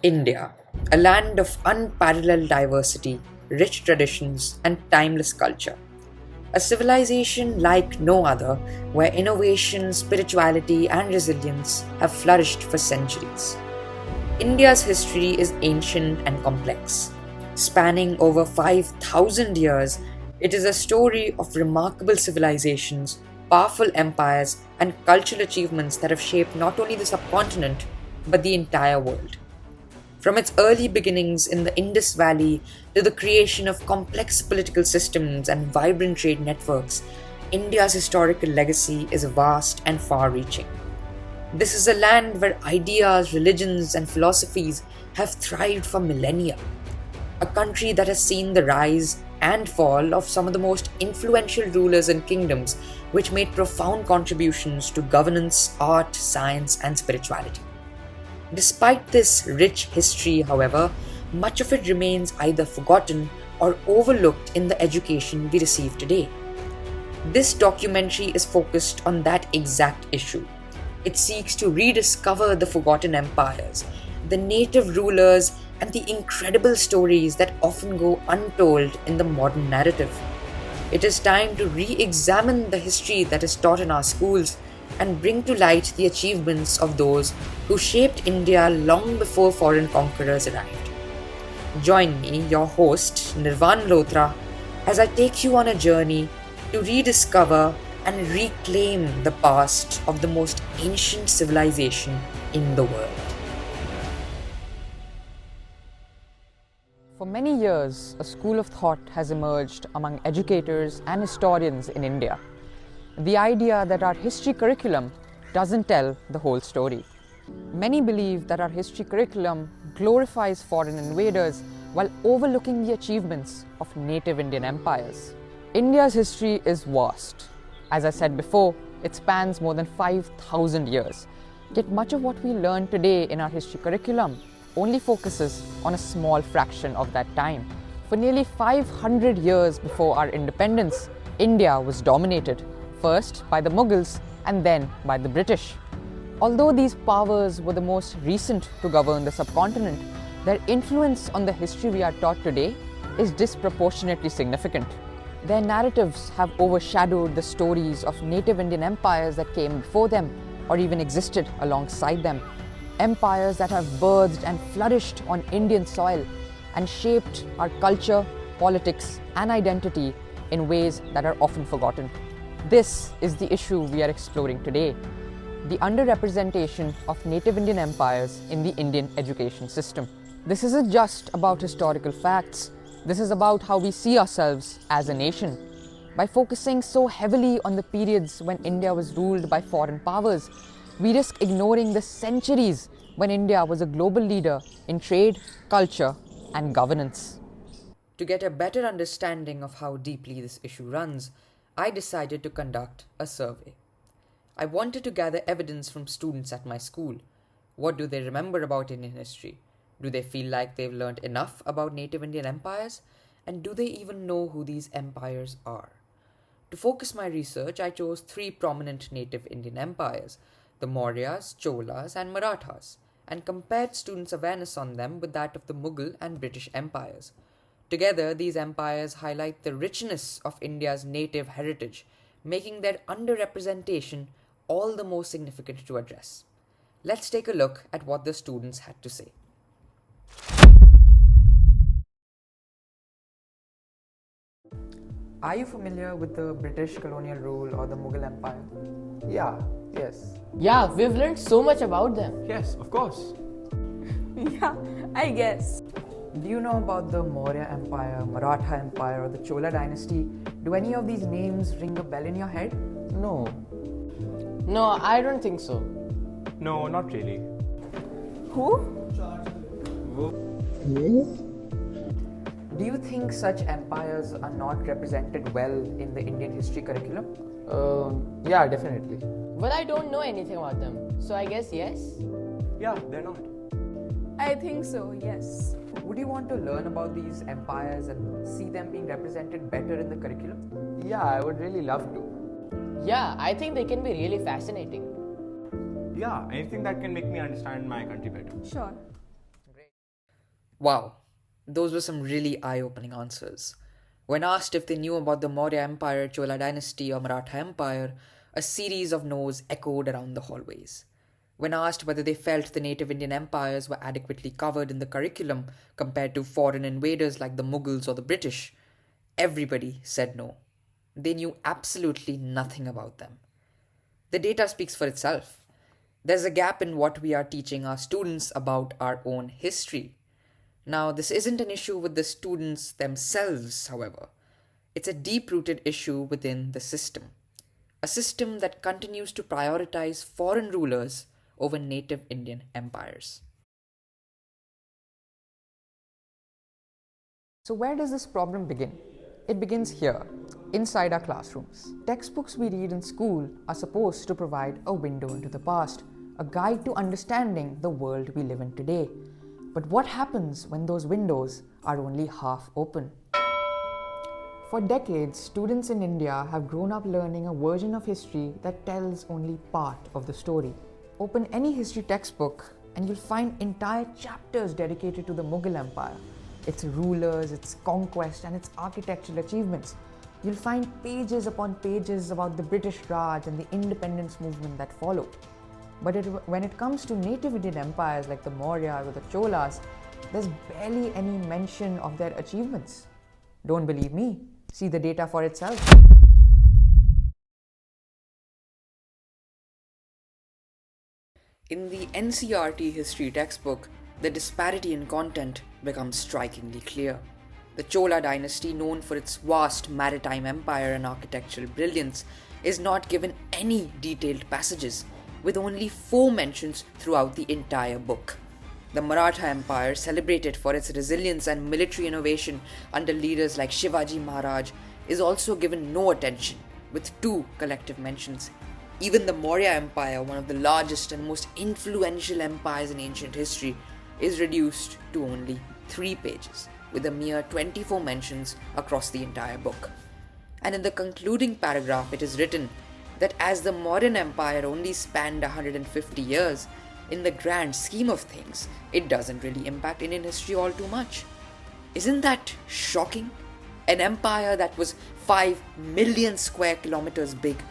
India, a land of unparalleled diversity, rich traditions, and timeless culture. A civilization like no other, where innovation, spirituality, and resilience have flourished for centuries. India's history is ancient and complex. Spanning over 5,000 years, it is a story of remarkable civilizations, powerful empires, and cultural achievements that have shaped not only the subcontinent, but the entire world. From its early beginnings in the Indus Valley to the creation of complex political systems and vibrant trade networks, India's historical legacy is vast and far reaching. This is a land where ideas, religions, and philosophies have thrived for millennia. A country that has seen the rise and fall of some of the most influential rulers and kingdoms, which made profound contributions to governance, art, science, and spirituality. Despite this rich history, however, much of it remains either forgotten or overlooked in the education we receive today. This documentary is focused on that exact issue. It seeks to rediscover the forgotten empires, the native rulers, and the incredible stories that often go untold in the modern narrative. It is time to re examine the history that is taught in our schools and bring to light the achievements of those who shaped India long before foreign conquerors arrived. Join me, your host, Nirvan Lothra, as I take you on a journey to rediscover and reclaim the past of the most ancient civilization in the world. For many years, a school of thought has emerged among educators and historians in India. The idea that our history curriculum doesn't tell the whole story. Many believe that our history curriculum glorifies foreign invaders while overlooking the achievements of native Indian empires. India's history is vast. As I said before, it spans more than 5,000 years. Yet much of what we learn today in our history curriculum only focuses on a small fraction of that time. For nearly 500 years before our independence, India was dominated, first by the Mughals and then by the British. Although these powers were the most recent to govern the subcontinent, their influence on the history we are taught today is disproportionately significant. Their narratives have overshadowed the stories of native Indian empires that came before them or even existed alongside them. Empires that have birthed and flourished on Indian soil and shaped our culture, politics, and identity in ways that are often forgotten. This is the issue we are exploring today: the underrepresentation of native Indian empires in the Indian education system. This isn't just about historical facts. This is about how we see ourselves as a nation. By focusing so heavily on the periods when India was ruled by foreign powers, we risk ignoring the centuries when India was a global leader in trade, culture, and governance. To get a better understanding of how deeply this issue runs, I decided to conduct a survey. I wanted to gather evidence from students at my school. What do they remember about Indian history? Do they feel like they've learned enough about native Indian empires? And do they even know who these empires are? To focus my research, I chose three prominent native Indian empires: the Mauryas, Cholas, and Marathas, and compared students' awareness on them with that of the Mughal and British empires. Together, these empires highlight the richness of India's native heritage, making their underrepresentation all the more significant to address. Let's take a look at what the students had to say. Are you familiar with the British colonial rule or the Mughal Empire? Yeah, yes. Yeah, we've learned so much about them. Yes, of course. Yeah, I guess. Do you know about the Maurya Empire, Maratha Empire, or the Chola dynasty? Do any of these names ring a bell in your head? No. No, I don't think so. No, not really. Who? Do you think such empires are not represented well in the Indian history curriculum? Yeah, definitely. Well, I don't know anything about them, so I guess yes. Yeah, they're not. I think so, yes. Would you want to learn about these empires and see them being represented better in the curriculum? Yeah, I would really love to. Yeah, I think they can be really fascinating. Yeah, anything that can make me understand my country better. Sure. Wow, those were some really eye-opening answers. When asked if they knew about the Maurya Empire, Chola dynasty, or Maratha Empire, a series of no's echoed around the hallways. When asked whether they felt the native Indian empires were adequately covered in the curriculum compared to foreign invaders like the Mughals or the British, everybody said no. They knew absolutely nothing about them. The data speaks for itself. There's a gap in what we are teaching our students about our own history. Now, this isn't an issue with the students themselves, however. It's a deep rooted issue within the system. A system that continues to prioritize foreign rulers over native Indian empires. So, where does this problem begin? It begins here, inside our classrooms. Textbooks we read in school are supposed to provide a window into the past, a guide to understanding the world we live in today. But what happens when those windows are only half open? For decades, students in India have grown up learning a version of history that tells only part of the story. Open any history textbook and you'll find entire chapters dedicated to the Mughal Empire, its rulers, its conquest, and its architectural achievements. You'll find pages upon pages about the British Raj and the independence movement that followed. But when it comes to native Indian empires like the Mauryas or the Cholas, there's barely any mention of their achievements. Don't believe me? See the data for itself. In the NCERT history textbook, the disparity in content becomes strikingly clear. The Chola dynasty, known for its vast maritime empire and architectural brilliance, is not given any detailed passages, with only 4 mentions throughout the entire book. The Maratha Empire, celebrated for its resilience and military innovation under leaders like Shivaji Maharaj, is also given no attention, with 2 collective mentions. Even the Maurya Empire, one of the largest and most influential empires in ancient history, is reduced to only 3 pages, with a mere 24 mentions across the entire book. And in the concluding paragraph, it is written that as the Mauryan Empire only spanned 150 years, in the grand scheme of things, it doesn't really impact Indian history all too much. Isn't that shocking? An empire that was 5 million square kilometers big,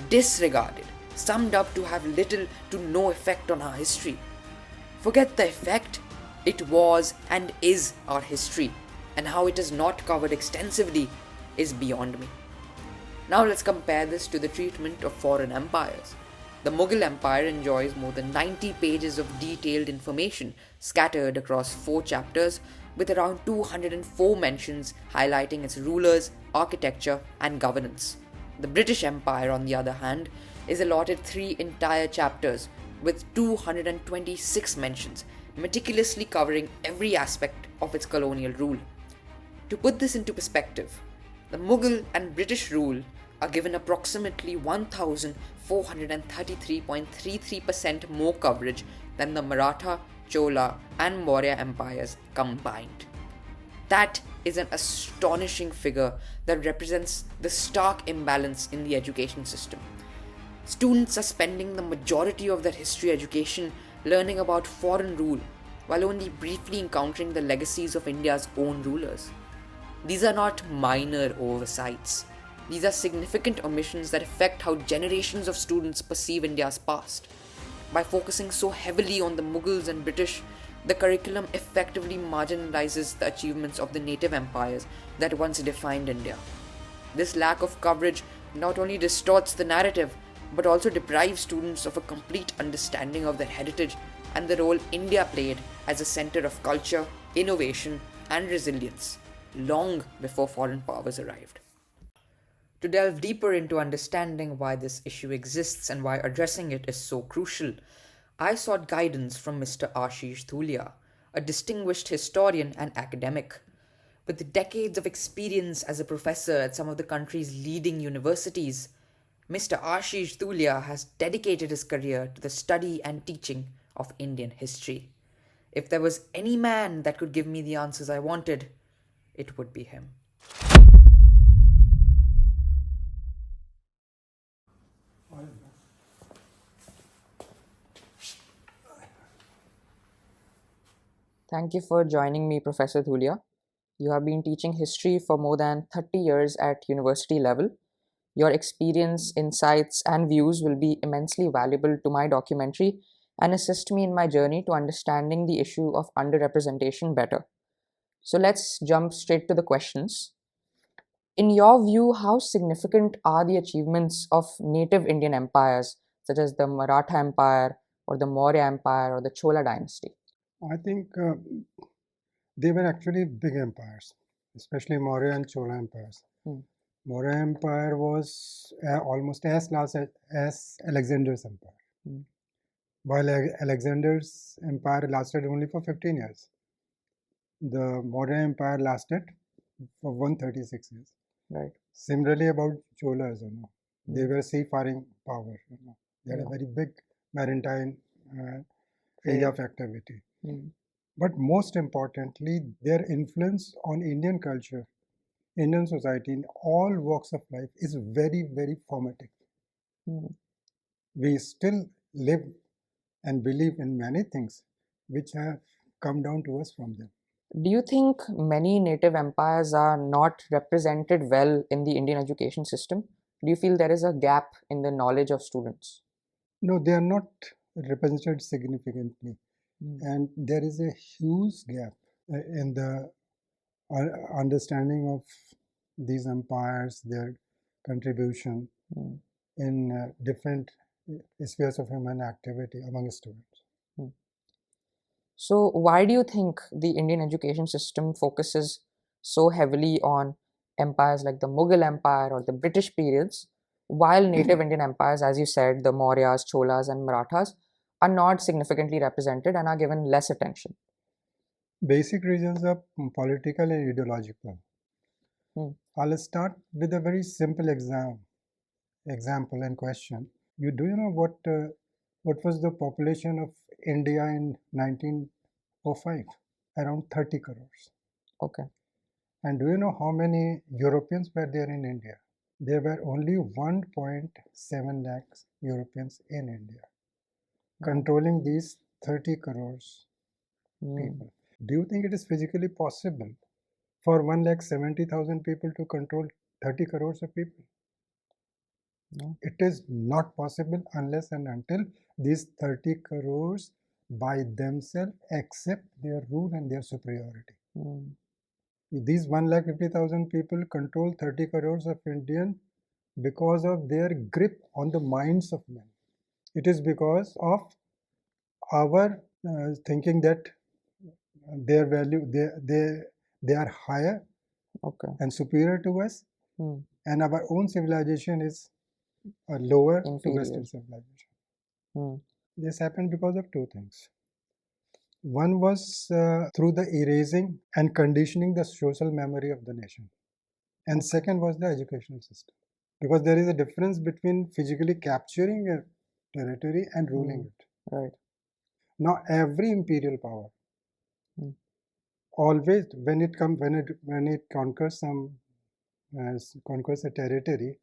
disregarded, summed up to have little to no effect on our history. Forget the effect, it was and is our history, and how it is not covered extensively is beyond me. Now let's compare this to the treatment of foreign empires. The Mughal Empire enjoys more than 90 pages of detailed information scattered across 4 chapters, with around 204 mentions highlighting its rulers, architecture, and governance. The British Empire, on the other hand, is allotted 3 entire chapters with 226 mentions, meticulously covering every aspect of its colonial rule. To put this into perspective, the Mughal and British rule are given approximately 1,433.33% more coverage than the Maratha, Chola, and Maurya empires combined. That is an astonishing figure that represents the stark imbalance in the education system. Students are spending the majority of their history education learning about foreign rule, while only briefly encountering the legacies of India's own rulers. These are not minor oversights. These are significant omissions that affect how generations of students perceive India's past. By focusing so heavily on the Mughals and British, the curriculum effectively marginalizes the achievements of the native empires that once defined India. This lack of coverage not only distorts the narrative, but also deprives students of a complete understanding of their heritage and the role India played as a center of culture, innovation, and resilience, long before foreign powers arrived. To delve deeper into understanding why this issue exists and why addressing it is so crucial, I sought guidance from Mr. Ashish Dhulia, a distinguished historian and academic. With decades of experience as a professor at some of the country's leading universities, Mr. Ashish Dhulia has dedicated his career to the study and teaching of Indian history. If there was any man that could give me the answers I wanted, it would be him. Thank you for joining me, Professor Dhulia. You have been teaching history for more than 30 years at university level. Your experience, insights, and views will be immensely valuable to my documentary and assist me in my journey to understanding the issue of underrepresentation better. So let's jump straight to the questions. In your view, how significant are the achievements of native Indian empires, such as the Maratha Empire, or the Maurya Empire, or the Chola dynasty? I think they were actually big empires, especially Maurya and Chola empires. Hmm. Maurya Empire was almost as large as Alexander's empire, Hmm. while Alexander's empire lasted only for 15 years. The Maurya Empire lasted for 136 years. Right. Similarly, about Cholas, they Hmm. were seafaring power. They had Yeah. a very big maritime area of activity. Hmm. But most importantly, their influence on Indian culture, Indian society in all walks of life is very, very formative. Hmm. We still live and believe in many things which have come down to us from them. Do you think many native empires are not represented well in the Indian education system? Do you feel there is a gap in the knowledge of students? No, they are not represented significantly. Hmm. And there is a huge gap in the understanding of these empires, their contribution Hmm. in different spheres of human activity among students. Hmm. So, why do you think the Indian education system focuses so heavily on empires like the Mughal Empire or the British periods, while native Indian empires, as you said, the Mauryas, Cholas, and Marathas, are not significantly represented and are given less attention? Basic reasons are political and ideological. Hmm. I'll start with a very simple example and question. Do you know what was the population of India in 1905? Around 30 crores. Okay. And do you know how many Europeans were there in India? There were only 1.7 lakhs Europeans in India, controlling these 30 crores Hmm. people. Do you think it is physically possible for 1,70,000 people to control 30 crores of people? No. It is not possible unless and until these 30 crores by themselves accept their rule and their superiority. Hmm. These 1,50,000 people control 30 crores of Indian because of their grip on the minds of men. It is because of our thinking that their value, they are higher Okay. and superior to us, Hmm. and our own civilization is lower to Inferior. Western civilization. Hmm. This happened because of two things. One was through the erasing and conditioning the social memory of the nation. And Okay. second was the educational system. Because there is a difference between physically capturing a territory and ruling it. Right. Now, every imperial power Hmm. always, when it conquers conquers a territory,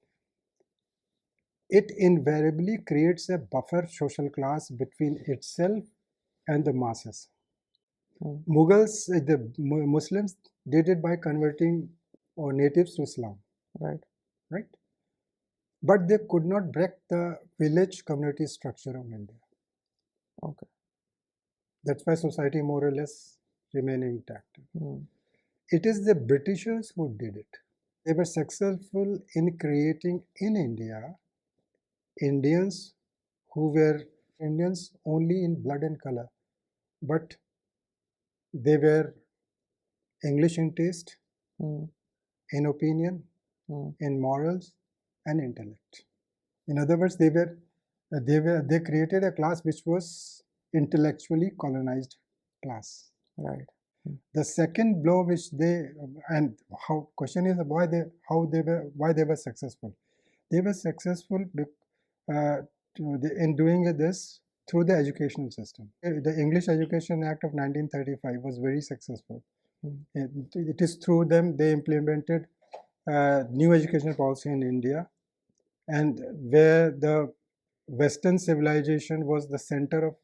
it invariably creates a buffer social class between itself and the masses. Hmm. Mughals, the Muslims did it by converting natives to Islam, Right. right? But they could not break the village community structure of India. Okay. That's why society more or less remained intact. Hmm. It is the Britishers who did it. They were successful in creating in India Indians who were Indians only in blood and color, but they were English in taste, Hmm. in opinion, Hmm. in morals, and intellect. In other words, they created a class which was intellectually colonized class. Right. The second blow which they and how question is why they were successful. They were successful in doing this through the educational system. The English Education Act of 1935 was very successful. Hmm. It is through them they implemented new educational policy in India, and where the Western civilization was the center of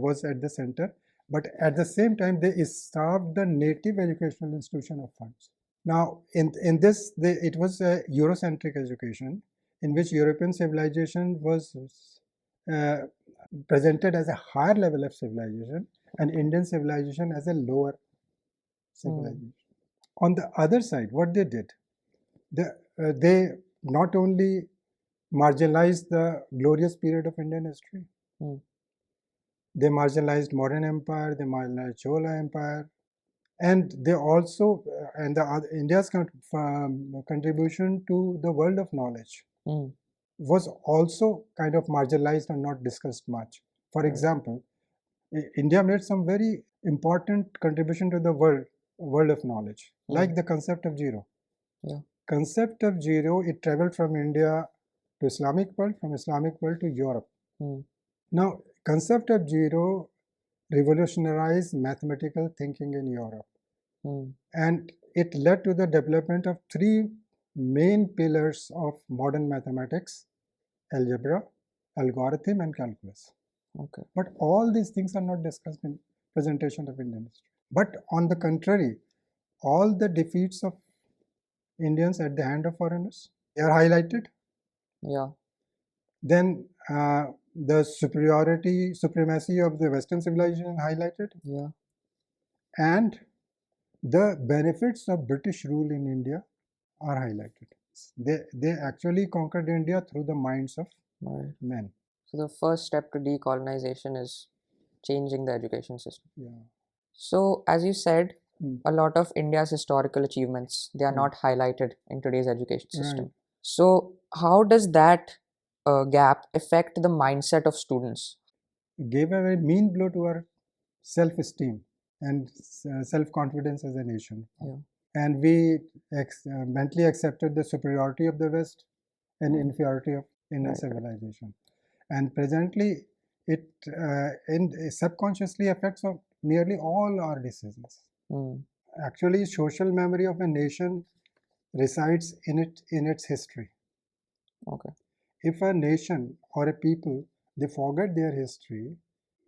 was at the center, But at the same time, they starved the native educational institution of funds. Now, in this, it was a Eurocentric education in which European civilization was uh, presented as a higher level of civilization and Indian civilization as a lower civilization. On the other side, what they did, they not only marginalized the glorious period of Indian history, they marginalized Mauryan Empire, they marginalized Chola Empire, and they also and India's contribution to the world of knowledge was also kind of marginalized and not discussed much. For example, India made some very important contribution to the world of knowledge, like the concept of zero. Concept of zero, it traveled from India to Islamic world, from Islamic world to Europe. Now, concept of zero revolutionized mathematical thinking in Europe. And it led to the development of three main pillars of modern mathematics: algebra, algorithm, and calculus. But all these things are not discussed in presentation of Indian history. But on the contrary, all the defeats of Indians at the hand of foreigners, they are highlighted. Then the supremacy of the Western civilization highlighted. And the benefits of British rule in India are highlighted. They actually conquered India through the minds of men. So the first step to decolonization is changing the education system. So as you said, a lot of India's historical achievements, they are not highlighted in today's education system. So how does that gap affect the mindset of students? It gave a very mean blow to our self-esteem and self-confidence as a nation. And we mentally accepted the superiority of the West and inferiority of Indian civilization. And presently, it subconsciously affects nearly all our decisions. Actually, social memory of a nation resides in its history. If a nation or a people, they forget their history,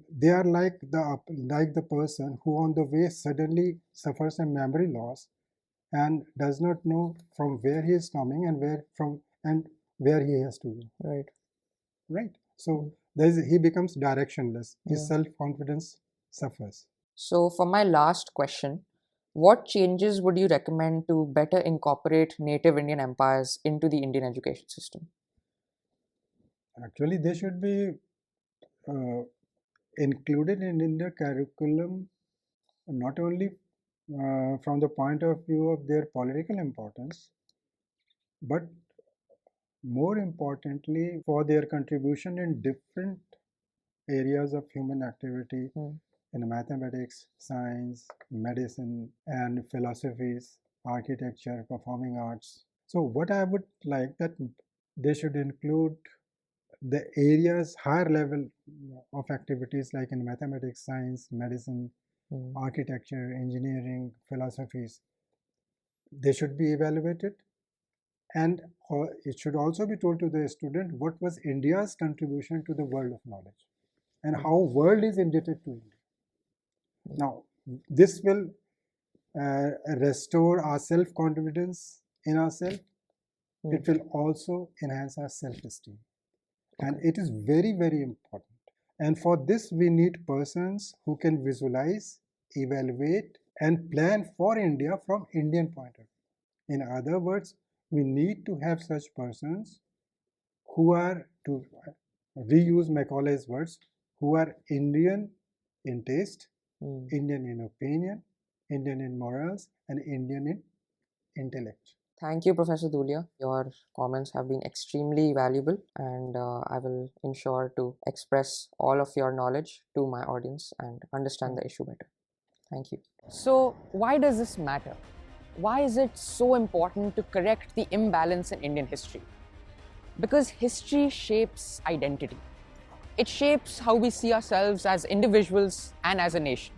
they are like the person who on the way suddenly suffers a memory loss and does not know from where he is coming and where he has to go. Right. So he becomes directionless. His self-confidence suffers. So for my last question, what changes would you recommend to better incorporate native Indian empires into the Indian education system? Actually, they should be included in the curriculum, not only from the point of view of their political importance, but more importantly for their contribution in different areas of human activity in mathematics, science, medicine, and philosophies, architecture, performing arts. So what I would like that they should include the areas higher level of activities like in mathematics, science, medicine, architecture, engineering, philosophies. They should be evaluated, and it should also be told to the student what was India's contribution to the world of knowledge and how world is indebted to India. Now, this will restore our self-confidence in ourselves. It will also enhance our self-esteem. And it is very, very important. And for this, we need persons who can visualize, evaluate, and plan for India from Indian point of view. In other words, we need to have such persons who are, to reuse Macaulay's words, who are Indian in taste, Indian in opinion, Indian in morals, and Indian in intellect. Thank you, Professor Dhulia. Your comments have been extremely valuable, and I will ensure to express all of your knowledge to my audience and understand the issue better. Thank you. So, why does this matter? Why is it so important to correct the imbalance in Indian history? Because history shapes identity. It shapes how we see ourselves as individuals and as a nation.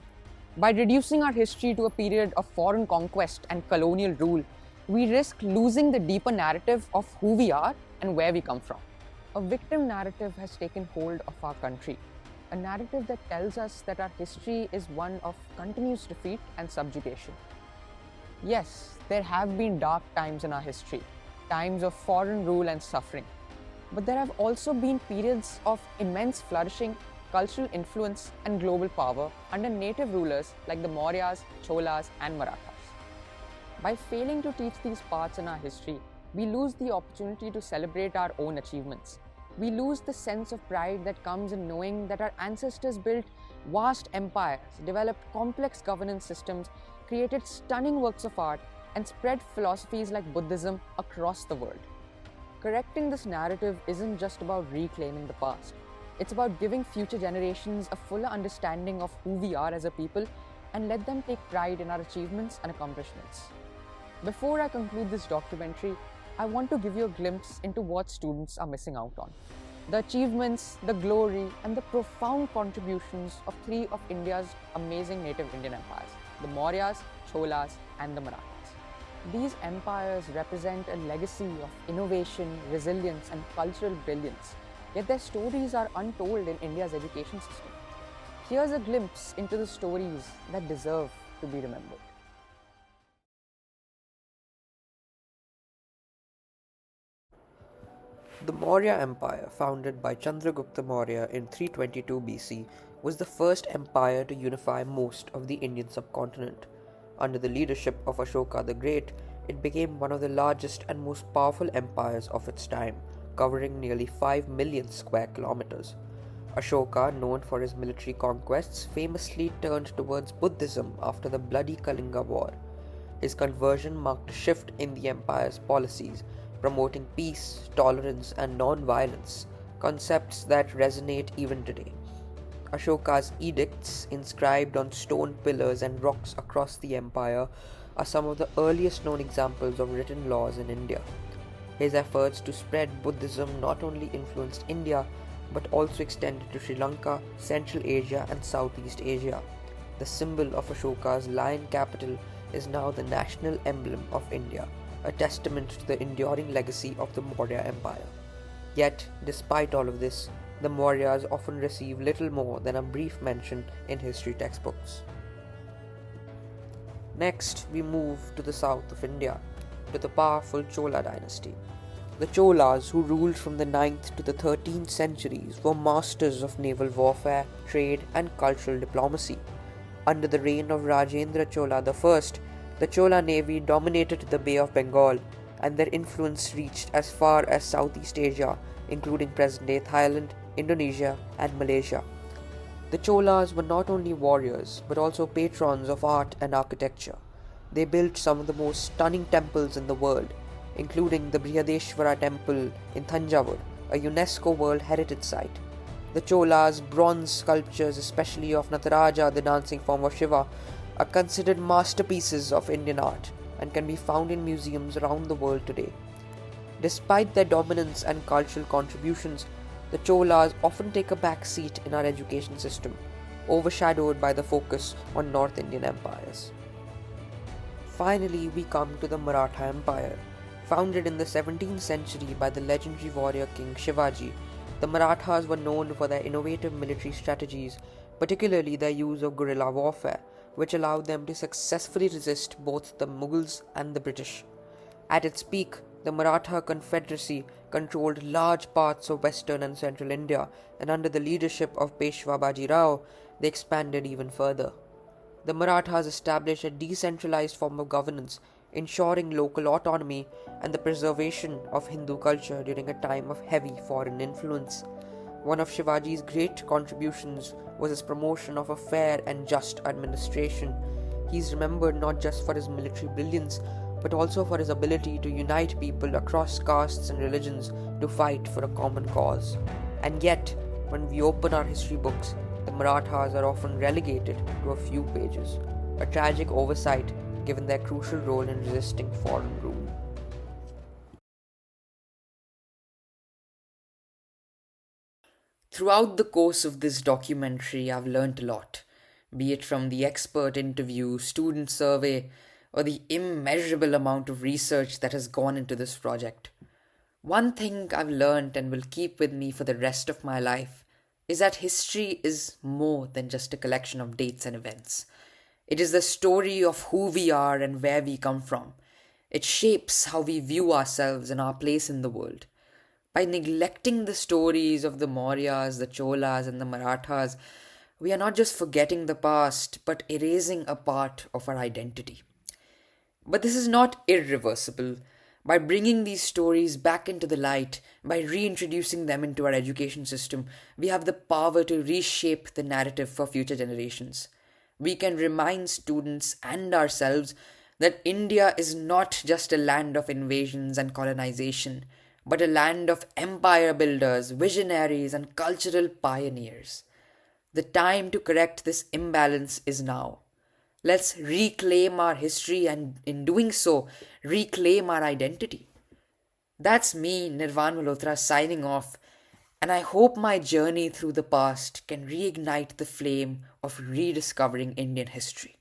By reducing our history to a period of foreign conquest and colonial rule, we risk losing the deeper narrative of who we are and where we come from. A victim narrative has taken hold of our country. a narrative that tells us that our history is one of continuous defeat and subjugation. Yes, there have been dark times in our history, times of foreign rule and suffering. But there have also been periods of immense flourishing, cultural influence, and global power under native rulers like the Mauryas, Cholas, and Marathas. By failing to teach these parts in our history, we lose the opportunity to celebrate our own achievements. We lose the sense of pride that comes in knowing that our ancestors built vast empires, developed complex governance systems, created stunning works of art, and spread philosophies like Buddhism across the world. Correcting this narrative isn't just about reclaiming the past. It's about giving future generations a fuller understanding of who we are as a people and let them take pride in our achievements and accomplishments. Before I conclude this documentary, I want to give you a glimpse into what students are missing out on. The achievements, the glory, and the profound contributions of three of India's amazing native Indian empires, the Mauryas, Cholas, and the Marathas. These empires represent a legacy of innovation, resilience, and cultural brilliance, yet their stories are untold in India's education system. Here's a glimpse into the stories that deserve to be remembered. The Maurya Empire, founded by Chandragupta Maurya in 322 BC, was the first empire to unify most of the Indian subcontinent. Under the leadership of Ashoka the Great, it became one of the largest and most powerful empires of its time, covering nearly 5 million square kilometers. Ashoka, known for his military conquests, famously turned towards Buddhism after the bloody Kalinga War. His conversion marked a shift in the empire's policies, promoting peace, tolerance, and non-violence, concepts that resonate even today. Ashoka's edicts, inscribed on stone pillars and rocks across the empire, are some of the earliest known examples of written laws in India. His efforts to spread Buddhism not only influenced India, but also extended to Sri Lanka, Central Asia, and Southeast Asia. The symbol of Ashoka's lion capital is now the national emblem of India, a testament to the enduring legacy of the Maurya Empire. Yet, despite all of this, the Mauryas often receive little more than a brief mention in history textbooks. Next, we move to the south of India, to the powerful Chola dynasty. The Cholas, who ruled from the 9th to the 13th centuries, were masters of naval warfare, trade, and cultural diplomacy. Under the reign of Rajendra Chola I, the Chola navy dominated the Bay of Bengal, and their influence reached as far as Southeast Asia, including present-day Thailand, Indonesia, and Malaysia. The Cholas were not only warriors, but also patrons of art and architecture. They built some of the most stunning temples in the world, including the Brihadeshwara Temple in Thanjavur, a UNESCO World Heritage Site. The Cholas' bronze sculptures, especially of Nataraja, the dancing form of Shiva, are considered masterpieces of Indian art and can be found in museums around the world today. Despite their dominance and cultural contributions, the Cholas often take a back seat in our education system, overshadowed by the focus on North Indian empires. Finally, we come to the Maratha Empire. Founded in the 17th century by the legendary warrior king Shivaji, the Marathas were known for their innovative military strategies, particularly their use of guerrilla warfare, which allowed them to successfully resist both the Mughals and the British. At its peak, the Maratha Confederacy controlled large parts of western and central India, and under the leadership of Peshwa Baji Rao, they expanded even further. The Marathas established a decentralized form of governance, ensuring local autonomy and the preservation of Hindu culture during a time of heavy foreign influence. One of Shivaji's great contributions was his promotion of a fair and just administration. He is remembered not just for his military brilliance, but also for his ability to unite people across castes and religions to fight for a common cause. And yet, when we open our history books, the Marathas are often relegated to a few pages, a tragic oversight given their crucial role in resisting foreign rule. Throughout the course of this documentary, I've learnt a lot, be it from the expert interview, student survey, or the immeasurable amount of research that has gone into this project. One thing I've learnt and will keep with me for the rest of my life is that history is more than just a collection of dates and events. It is the story of who we are and where we come from. It shapes how we view ourselves and our place in the world. By neglecting the stories of the Mauryas, the Cholas, and the Marathas, we are not just forgetting the past, but erasing a part of our identity. But this is not irreversible. By bringing these stories back into the light, by reintroducing them into our education system, we have the power to reshape the narrative for future generations. We can remind students and ourselves that India is not just a land of invasions and colonization, but a land of empire builders, visionaries, and cultural pioneers. The time to correct this imbalance is now. Let's reclaim our history and, in doing so, reclaim our identity. That's me, Nirvan Malhotra, signing off, and I hope my journey through the past can reignite the flame of rediscovering Indian history.